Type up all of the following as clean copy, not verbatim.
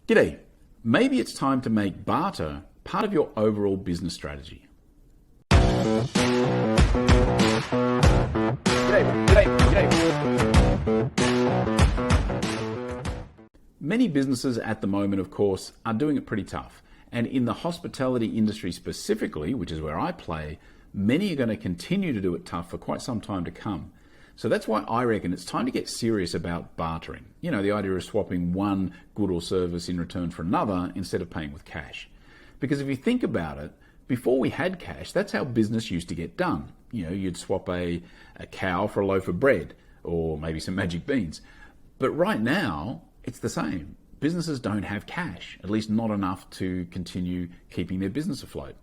G'day. Maybe it's time to make barter part of your overall business strategy. Many businesses at the moment, of course, are doing it pretty tough. And in the hospitality industry specifically, which is where I play, many are going to continue to do it tough for quite some time to come. So that's why I reckon it's time to get serious about bartering. You know, the idea of swapping one good or service in return for another instead of paying with cash. Because if you think about it, before we had cash, that's how business used to get done. You know, you'd swap a cow for a loaf of bread or maybe some magic beans. But right now, it's the same. Businesses don't have cash, at least not enough to continue keeping their business afloat.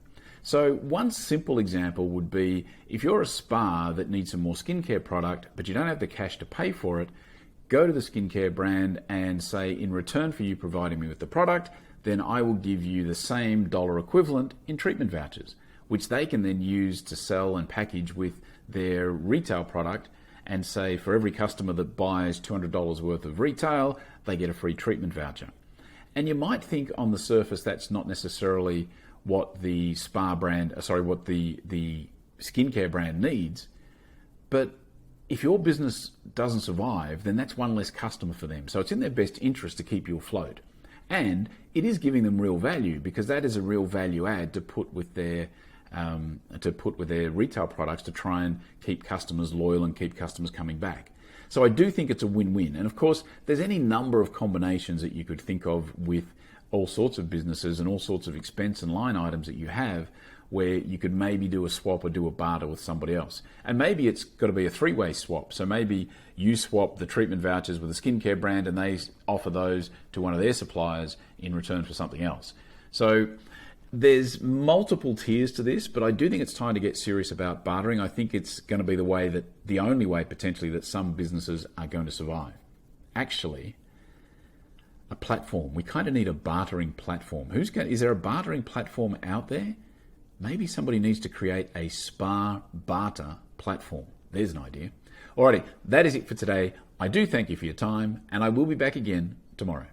So one simple example would be if you're a spa that needs some more skincare product, but you don't have the cash to pay for it, go to the skincare brand and say, in return for you providing me with the product, then I will give you the same dollar equivalent in treatment vouchers, which they can then use to sell and package with their retail product and say for every customer that buys $200 worth of retail, they get a free treatment voucher. And you might think on the surface that's not necessarily what the what the skincare brand needs. But if your business doesn't survive, then that's one less customer for them. So it's in their best interest to keep you afloat. And it is giving them real value because that is a real value add to put with their retail products to try and keep customers loyal and keep customers coming back. So I do think it's a win-win. And of course, there's any number of combinations that you could think of with all sorts of businesses and all sorts of expense and line items that you have where you could maybe do a swap or do a barter with somebody else. And maybe it's got to be a three-way swap. So maybe you swap the treatment vouchers with a skincare brand and they offer those to one of their suppliers in return for something else. So there's multiple tiers to this, but I do think it's time to get serious about bartering. I think it's going to be the only way potentially that some businesses are going to survive. Actually, a platform. We kind of need a bartering platform. Is there a bartering platform out there? Maybe somebody needs to create a spa barter platform. There's an idea. Alrighty, that is it for today. I do thank you for your time, and I will be back again tomorrow.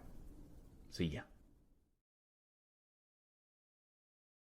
See ya.